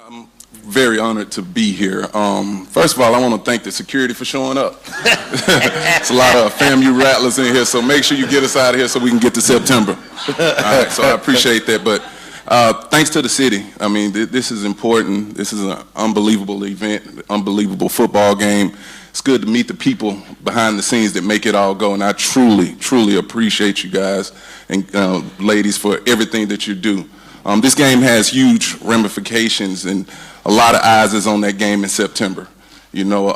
I'm very honored to be here. First of all, I want to thank the security for showing up. It's a lot of FAMU rattlers in here, so make sure you get us out of here so we can get to September. All right, so I appreciate that. But thanks to the city. I mean, this is important. This is an unbelievable event, unbelievable football game. It's good to meet the people behind the scenes that make it all go, and I truly, truly appreciate you guys and ladies for everything that you do. This game has huge ramifications, and a lot of eyes is on that game in September. You know,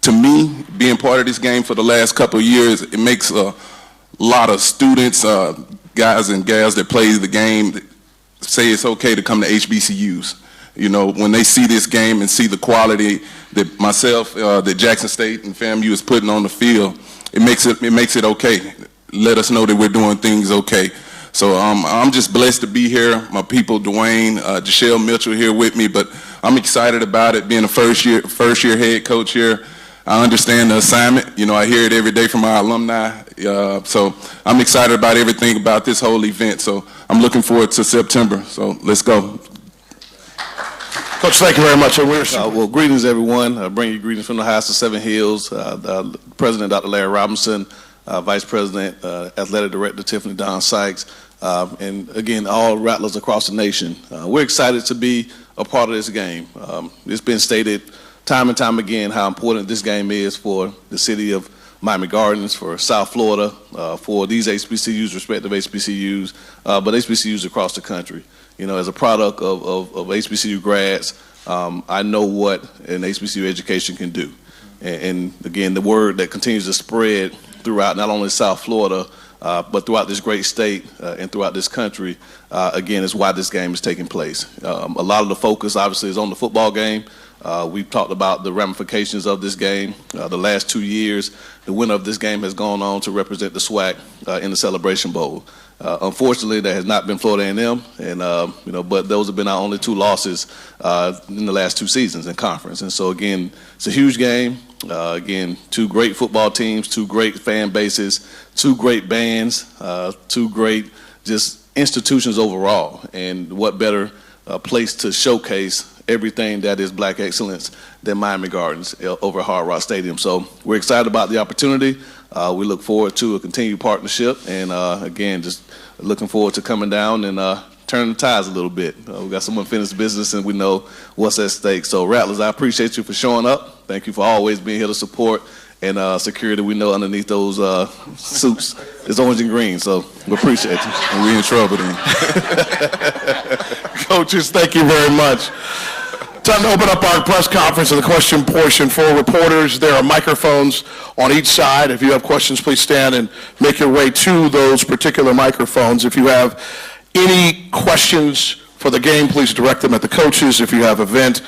to me, being part of this game for the last couple of years, it makes a lot of students, guys and gals that play the game, say it's okay to come to HBCUs. You know, when they see this game and see the quality that myself, that Jackson State and FAMU is putting on the field, it makes it okay. Let us know that we're doing things okay. So I'm just blessed to be here. My people, Dwayne, Jashelle Mitchell here with me, but I'm excited about it, being a first year head coach here. I understand the assignment. You know, I hear it every day from our alumni. So I'm excited about everything about this whole event. So I'm looking forward to September. So let's go. Coach, thank you very much. Well, greetings, everyone. I bring you greetings from the highest of Seven Hills. President Dr. Larry Robinson, Vice President, Athletic Director Tiffany Don Sykes, and again, all Rattlers across the nation. We're excited to be a part of this game. It's been stated time and time again how important this game is for the city of Miami Gardens, for South Florida, for these HBCUs, respective HBCUs, but HBCUs across the country. You know, as a product of HBCU grads, I know what an HBCU education can do. And again, the word that continues to spread throughout not only South Florida, but throughout this great state and throughout this country, again, is why this game is taking place. A lot of the focus, obviously, is on the football game. We've talked about the ramifications of this game. The last 2 years, the winner of this game has gone on to represent the SWAC in the Celebration Bowl. Unfortunately, that has not been Florida A&M, and you know, but those have been our only 2 losses in the last 2 seasons in conference. And so again, it's a huge game. Again, 2 great football teams, 2 great fan bases, 2 great bands, 2 great just institutions overall. And what better place to showcase everything that is black excellence than Miami Gardens over at Hard Rock Stadium. So we're excited about the opportunity. We look forward to a continued partnership, and again, just looking forward to coming down and turning the tides a little bit. We got some unfinished business, and we know what's at stake. So Rattlers, I appreciate you for showing up. Thank you for always being here to support. And security, we know underneath those suits is orange and green, so we appreciate you. And we in trouble then. Coaches, thank you very much. Time to open up our press conference and the question portion for reporters. There are microphones on each side. If you have questions, please stand and make your way to those particular microphones. If you have any questions for the game, please direct them at the coaches. If you have event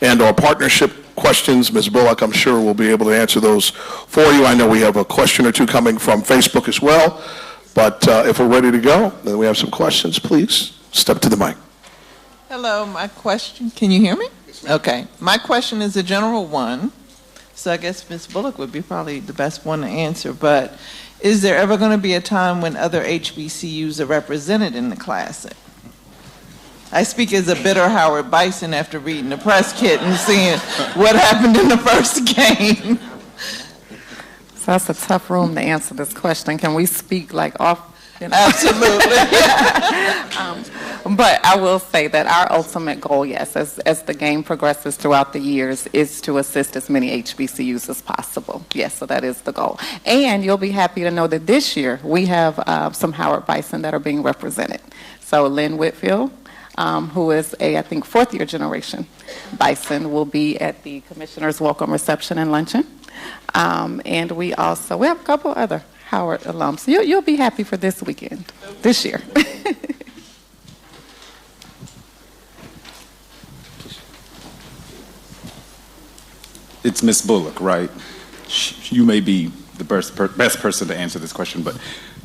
and or partnership questions, Ms. Bullock, I'm sure will be able to answer those for you. I know we have a question or 2 coming from Facebook as well, but if we're ready to go, then we have some questions. Please step to the mic. Hello, my question, can you hear me? Okay, my question is a general one, so I guess Ms. Bullock would be probably the best one to answer, but is there ever going to be a time when other HBCUs are represented in the Classic? I speak as a bitter Howard Bison after reading the press kit and seeing what happened in the first game. So that's a tough room to answer this question. Can we speak like off? You know? Absolutely. But I will say that our ultimate goal, yes, as the game progresses throughout the years, is to assist as many HBCUs as possible. Yes, so that is the goal. And you'll be happy to know that this year we have some Howard Bison that are being represented. So Lynn Whitfield, who is I think, 4th-year generation Bison, will be at the Commissioner's Welcome Reception and Luncheon. And we have a couple other Howard alums. You'll be happy for this weekend, this year. It's Ms. Bullock, right? You may be the best person to answer this question, but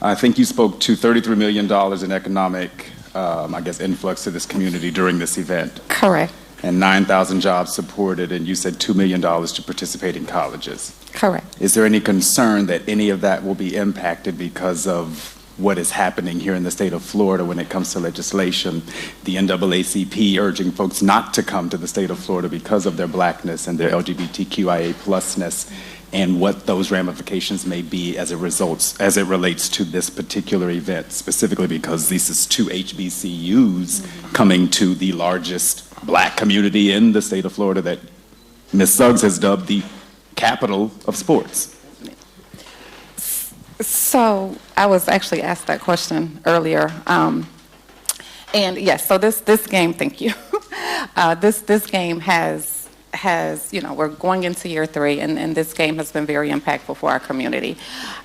I think you spoke to $33 million in economic, I guess, influx to this community during this event. Correct. And 9,000 jobs supported, and you said $2 million to participate in colleges. Correct. Is there any concern that any of that will be impacted because of what is happening here in the state of Florida when it comes to legislation, the NAACP urging folks not to come to the state of Florida because of their blackness and their LGBTQIA plusness, and what those ramifications may be as it relates to this particular event, specifically because this is two HBCUs coming to the largest black community in the state of Florida that Ms. Suggs has dubbed the capital of sports. So I was actually asked that question earlier. And yes, so this game, thank you. This game has, we're going into year 3, and this game has been very impactful for our community.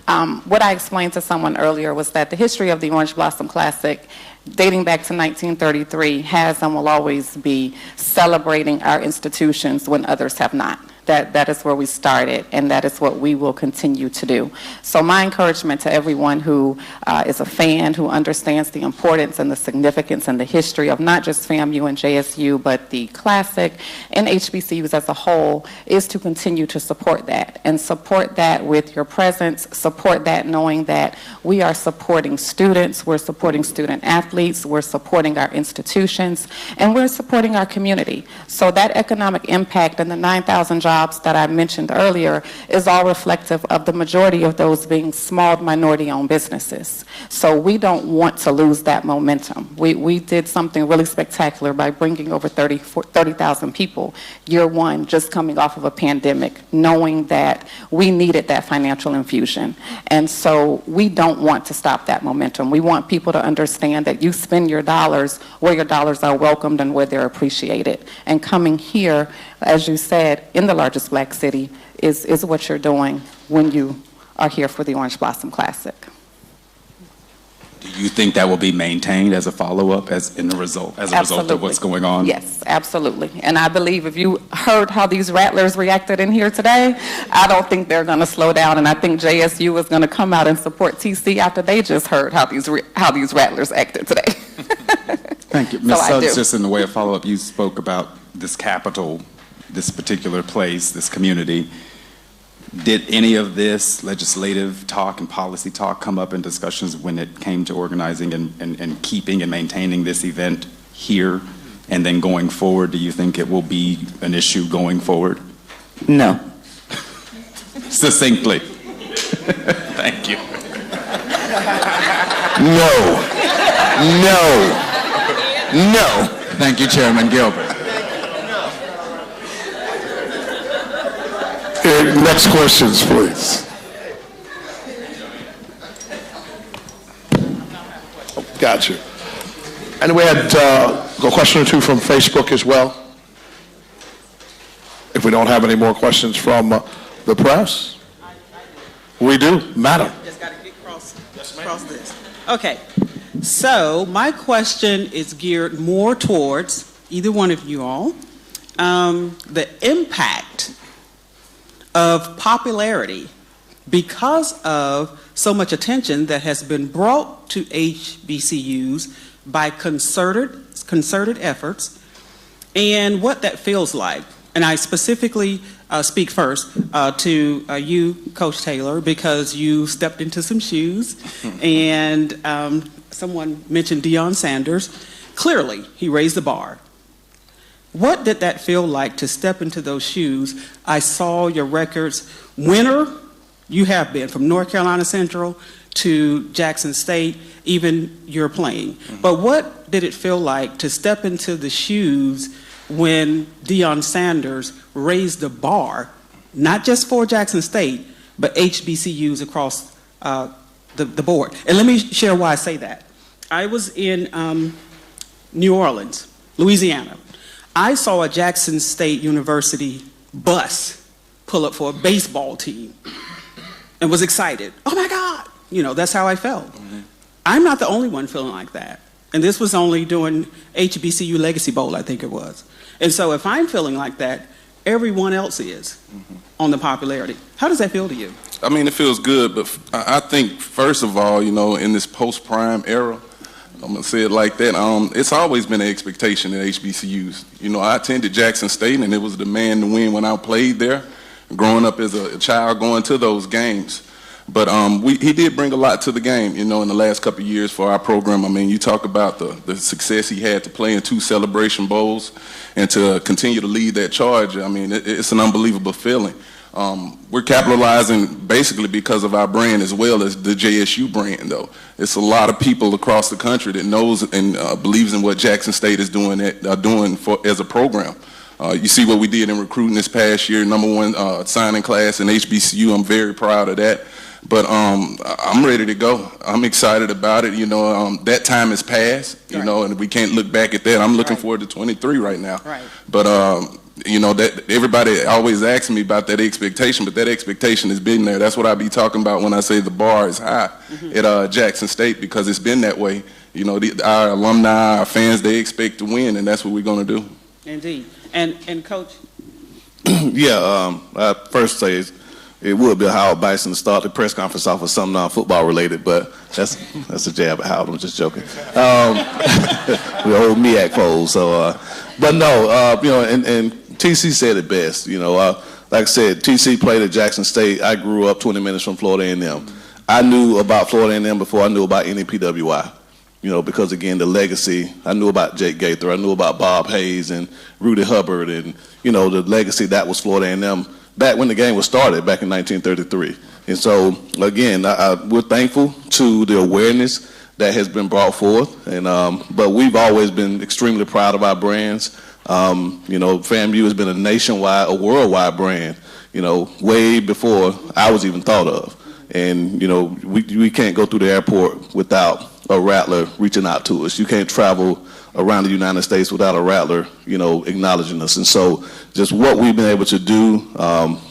What I explained to someone earlier was that the history of the Orange Blossom Classic, dating back to 1933, has and will always be celebrating our institutions when others have not. That is where we started, and that is what we will continue to do. So my encouragement to everyone who is a fan, who understands the importance and the significance and the history of not just FAMU and JSU, but the Classic and HBCUs as a whole, is to continue to support that, and support that with your presence, support that knowing that we are supporting students, we're supporting student athletes, we're supporting our institutions, and we're supporting our community. So that economic impact and the 9,000 jobs that I mentioned earlier is all reflective of the majority of those being small minority-owned businesses. So we don't want to lose that momentum. We did something really spectacular by bringing over 30,000 people year 1, just coming off of a pandemic, knowing that we needed that financial infusion. And so we don't want to stop that momentum. We want people to understand that you spend your dollars where your dollars are welcomed and where they're appreciated. And coming here, as you said, in the largest black city is what you're doing when you are here for the Orange Blossom Classic. Do you think that will be maintained as a follow-up, as a result of what's going on? Yes, absolutely. And I believe if you heard how these rattlers reacted in here today, I don't think they're going to slow down. And I think JSU is going to come out and support TC after they just heard how these rattlers acted today. Thank you. Ms. Suggs, just in the way of follow-up, you spoke about this capital, this particular place, this community. Did any of this legislative talk and policy talk come up in discussions when it came to organizing and keeping and maintaining this event here? And then going forward, do you think it will be an issue going forward? No. Succinctly. Thank you. No. Thank you, Chairman Gilbert. Next questions, please. Gotcha. And we had a question or two from Facebook as well. If we don't have any more questions from the press. We do. Madam. Just got to get across this. Okay. So my question is geared more towards either one of you all. The impact of popularity because of so much attention that has been brought to HBCUs by concerted efforts, and what that feels like. And I specifically speak first to you, Coach Taylor, because you stepped into some shoes, and someone mentioned Deion Sanders. Clearly, he raised the bar. What did that feel like to step into those shoes? I saw your records. Winner, you have been, from North Carolina Central to Jackson State, even you're playing. Mm-hmm. But what did it feel like to step into the shoes when Deion Sanders raised the bar, not just for Jackson State, but HBCUs across the board? And let me share why I say that. I was in New Orleans, Louisiana. I saw a Jackson State University bus pull up for a baseball team and was excited. Oh my God, that's how I felt. Mm-hmm. I'm not the only one feeling like that. And this was only during HBCU Legacy Bowl, I think it was. And so if I'm feeling like that, everyone else is on the popularity. How does that feel to you? I mean, it feels good, but I think, first of all, in this post-prime era, I'm going to say it like that, it's always been an expectation at HBCUs. I attended Jackson State, and it was the man to win when I played there, growing up as a child going to those games. But he did bring a lot to the game, in the last couple of years for our program. I mean, you talk about the success he had to play in 2 Celebration Bowls and to continue to lead that charge. I mean, it's an unbelievable feeling. We're capitalizing basically because of our brand as well as the JSU brand, though. It's a lot of people across the country that knows and believes in what Jackson State is doing as a program. You see what we did in recruiting this past year, #1 signing class in HBCU. I'm very proud of that. But I'm ready to go. I'm excited about it. That time has passed, and we can't look back at that. I'm looking forward to 23 right now. Right. But, that everybody always asks me about that expectation, but that expectation has been there. That's what I be talking about when I say the bar is high at Jackson State, because it's been that way. Our alumni, our fans, they expect to win, and that's what we're going to do. Indeed. And Coach? Yeah, I first say it would be Howard Bison to start the press conference off with something non-football related, but that's a jab at Howard. I'm just joking. We're old MEAC foes, so but no, and TC said it best. Like I said, TC played at Jackson State. I grew up 20 minutes from Florida A&M. I knew about Florida A&M before I knew about any PWI. Because again, the legacy. I knew about Jake Gaither. I knew about Bob Hayes and Rudy Hubbard, and the legacy that was Florida A&M back when the game was started back in 1933. And so again, we're thankful to the awareness that has been brought forth, and but we've always been extremely proud of our brands. FAMU has been a worldwide brand, way before I was even thought of. And we can't go through the airport without a Rattler reaching out to us. You can't travel around the United States without a Rattler, acknowledging us. And so just what we've been able to do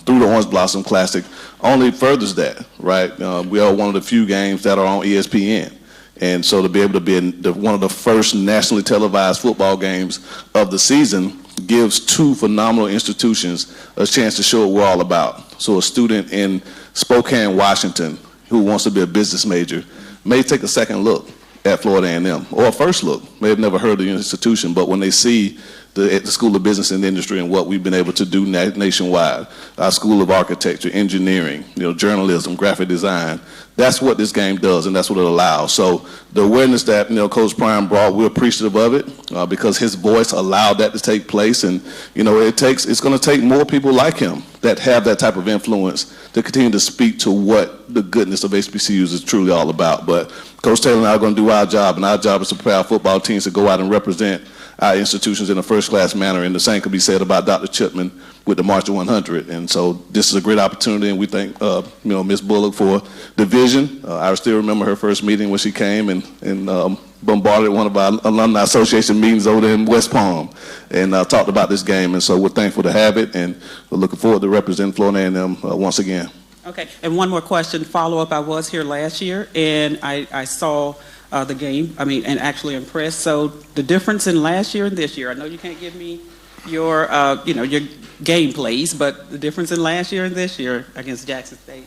through the Orange Blossom Classic only furthers that, right? We are one of the few games that are on ESPN. And so to be able to be one of the first nationally televised football games of the season gives 2 phenomenal institutions a chance to show what we're all about. So a student in Spokane, Washington, who wants to be a business major may take a second look at Florida A&M, or a first look. May have never heard of the institution, but when they see the School of Business and Industry and what we've been able to do nationwide, our School of Architecture, Engineering, journalism, graphic design, that's what this game does, and that's what it allows. So the awareness that Coach Prime brought, we're appreciative of it because his voice allowed that to take place, and it's going to take more people like him that have that type of influence to continue to speak to what the goodness of HBCUs is truly all about. But Coach Taylor and I are going to do our job, and our job is to prepare our football teams to go out and represent our institutions in a first-class manner, and the same could be said about Dr. Chipman with the March of 100. And so this is a great opportunity, and we thank Ms. Bullock for the vision. I still remember her first meeting when she came and bombarded one of our alumni association meetings over there in West Palm and talked about this game. And so we're thankful to have it, and we're looking forward to representing Florida A&M once again. Okay, and one more question, follow-up. I was here last year, and I saw the game, and actually impressed. So the difference in last year and this year, I know you can't give me your, your game plays, but the difference in last year and this year against Jackson State.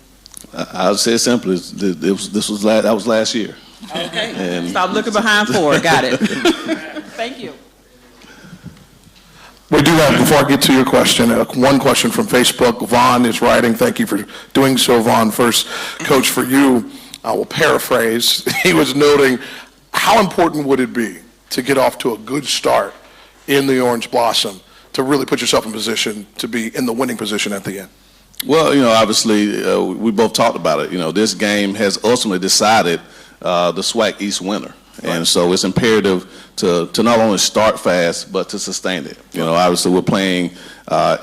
I'll say it simply. That was last year. Okay. And stop looking behind 4. Got it. Thank you. We do have, before I get to your question, one question from Facebook. Vaughn is writing. Thank you for doing so, Vaughn. First, Coach, for you, I will paraphrase. He was noting, how important would it be to get off to a good start in the Orange Blossom to really put yourself in position to be in the winning position at the end? Well, obviously, we both talked about it. This game has ultimately decided the SWAC East winner. And so it's imperative to not only start fast, but to sustain it. Obviously we're playing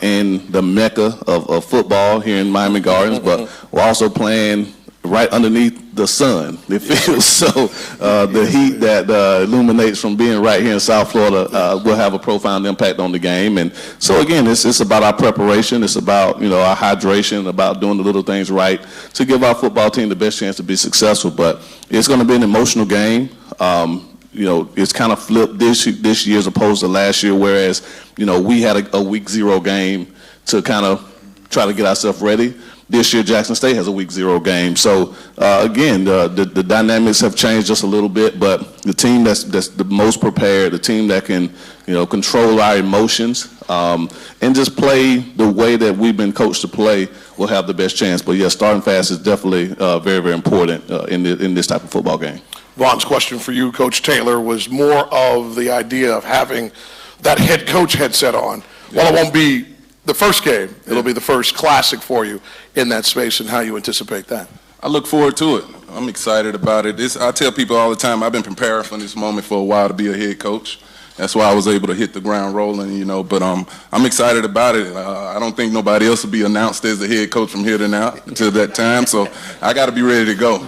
in the mecca of football here in Miami Gardens, but we're also playing right underneath the sun, it feels. So the heat that illuminates from being right here in South Florida will have a profound impact on the game. And so again, it's about our preparation. It's about, our hydration, about doing the little things right to give our football team the best chance to be successful. But it's going to be an emotional game. It's kind of flipped this year as opposed to last year, whereas, we had a week 0 game to kind of try to get ourselves ready. This year, Jackson State has a week 0 game. So, again, the dynamics have changed just a little bit, but the team that's the most prepared, the team that can, control our emotions and just play the way that we've been coached to play will have the best chance. But, yeah, starting fast is definitely very, very important in this type of football game. Ron's question for you, Coach Taylor, was more of the idea of having that head coach headset on. While it won't be the first game, it'll be the first classic for you in that space, and how you anticipate that. I look forward to it. I'm excited about it. I tell people all the time, I've been preparing for this moment for a while to be a head coach. That's why I was able to hit the ground rolling, but I'm excited about it. I don't think nobody else will be announced as the head coach from here to now until that time, so I got to be ready to go.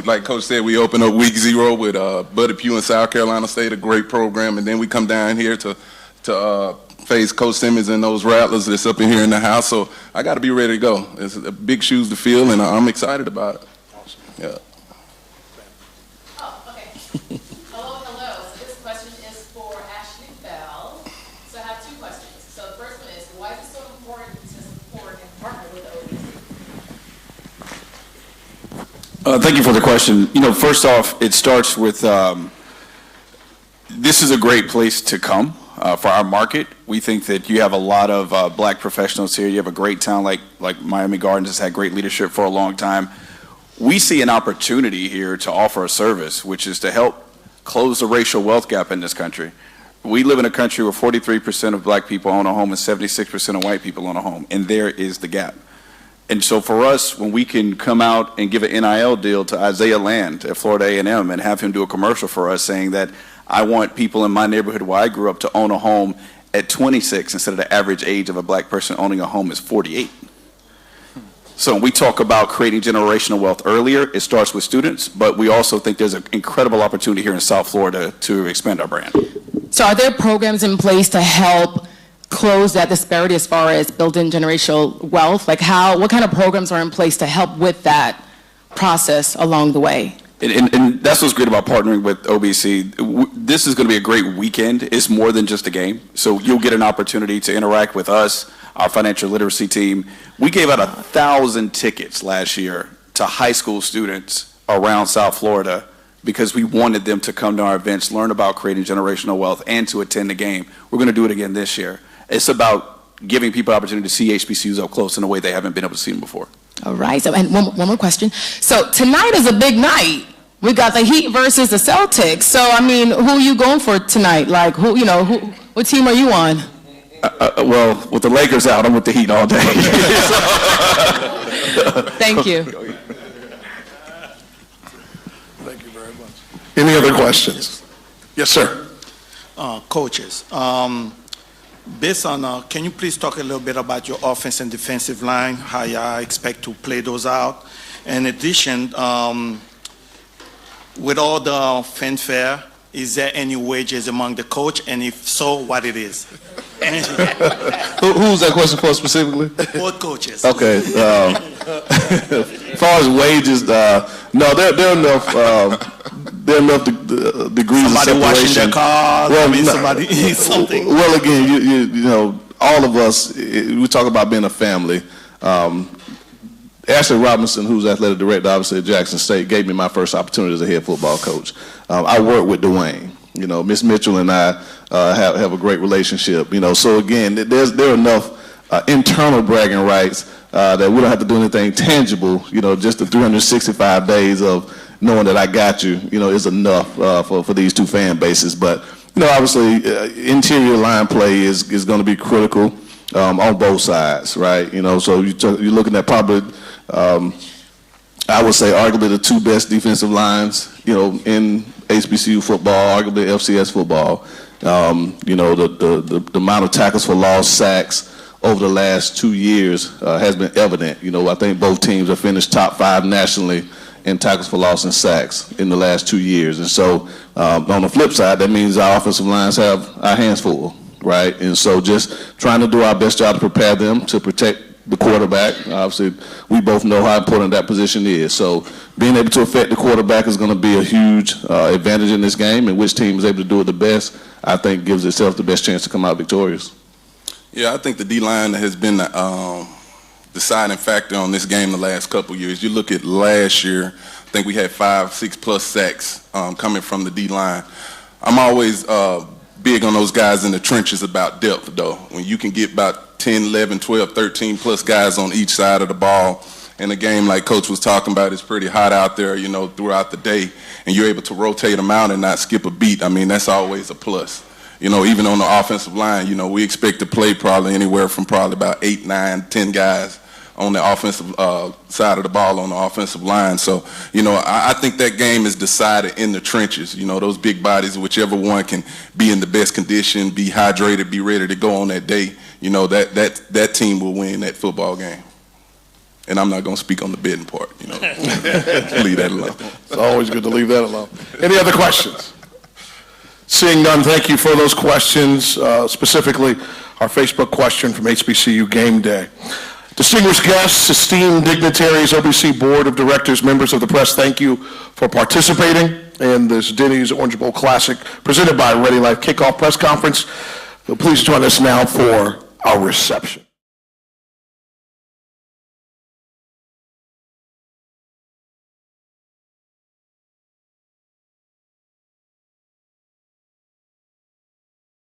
Like Coach said, we open up week 0 with Buddy Pugh and South Carolina State, a great program, and then we come down here to face Coach Simmons and those Rattlers that's up in here in the house. So I got to be ready to go. It's big shoes to fill, and I'm excited about it. Awesome. Yeah. Oh, okay. Hello. So this question is for Ashley Bell. So I have 2 questions. So the first one is, why is it so important to support and partner with the OBC? Thank you for the question. First off, it starts with this is a great place to come for our market. We think that you have a lot of black professionals here. You have a great town like Miami Gardens has had great leadership for a long time. We see an opportunity here to offer a service, which is to help close the racial wealth gap in this country. We live in a country where 43% of black people own a home and 76% of white people own a home, and there is the gap. And so for us, when we can come out and give an NIL deal to Isaiah Land at Florida A&M and have him do a commercial for us saying that I want people in my neighborhood where I grew up to own a home at 26 instead of the average age of a black person owning a home is 48. So when we talk about creating generational wealth earlier, it starts with students, but we also think there's an incredible opportunity here in South Florida to expand our brand. So are there programs in place to help close that disparity as far as building generational wealth? Like what kind of programs are in place to help with that process along the way? And that's what's great about partnering with OBC. This is going to be a great weekend. It's more than just a game. So you'll get an opportunity to interact with us, our financial literacy team. We gave out 1,000 tickets last year to high school students around South Florida because we wanted them to come to our events, learn about creating generational wealth, and to attend the game. We're going to do it again this year. It's about giving people opportunity to see HBCUs up close in a way they haven't been able to see them before. All right. So, and one more question. So tonight is a big night. We got the Heat versus the Celtics. So, I mean, who are you going for tonight? Like, what team are you on? Well, with the Lakers out, I'm with the Heat all day. Thank you. Thank you very much. Any other questions? Yes, sir. Coaches, based on, can you please talk a little bit about your offense and defensive line, how you expect to play those out? In addition, with all the fanfare, is there any wages among the coach, and if so, what it is? Who's that question for specifically? Both coaches. Okay. As far as wages, no, there are enough degrees Somebody of separation. washing their car. Well, somebody something. Well, again, all of us, we talk about being a family. Ashley Robinson, who's athletic director, obviously at Jackson State, gave me my first opportunity as a head football coach. I work with Dwayne. Miss Mitchell and I have a great relationship. So again, there are enough internal bragging rights that we don't have to do anything tangible. Just the 365 days of knowing that I got you, is enough for these two fan bases. But obviously, interior line play is going to be critical on both sides, right? So you're looking at probably, I would say, arguably the 2 best defensive lines, in HBCU football, arguably FCS football. The amount of tackles for loss, sacks over the last 2 years has been evident. I think both teams have finished top 5 nationally in tackles for loss and sacks in the last 2 years. And so on the flip side, that means our offensive lines have our hands full, right? And so just trying to do our best job to prepare them to protect the quarterback. Obviously, we both know how important that position is. So being able to affect the quarterback is going to be a huge advantage in this game, and which team is able to do it the best, I think, gives itself the best chance to come out victorious. Yeah, I think the D-line has been deciding factor on this game the last couple years. You look at last year, I think we had 5, 6 plus sacks coming from the D-line. I'm always big on those guys in the trenches about depth, though. When you can get about 10, 11, 12, 13 plus guys on each side of the ball, in a game like Coach was talking about, it's pretty hot out there, you know, throughout the day, and you're able to rotate them out and not skip a beat. I mean, that's always a plus. You know, even on the offensive line, you know, we expect to play probably anywhere from probably about 8, 9, 10 guys on the offensive side of the ball on the offensive line. So, you know, I think that game is decided in the trenches. You know, those big bodies, whichever one can be in the best condition, be hydrated, be ready to go on that day, you know, that team will win that football game. And I'm not going to speak on the betting part, you know. Leave that alone. It's always good to leave that alone. Any other questions? Seeing none, thank you for those questions, specifically our Facebook question from HBCU Game Day. Distinguished guests, esteemed dignitaries, OBC Board of Directors, members of the press, thank you for participating in this Denny's Orange Bowl Classic presented by Ready Life Kickoff Press Conference. Please join us now for our reception.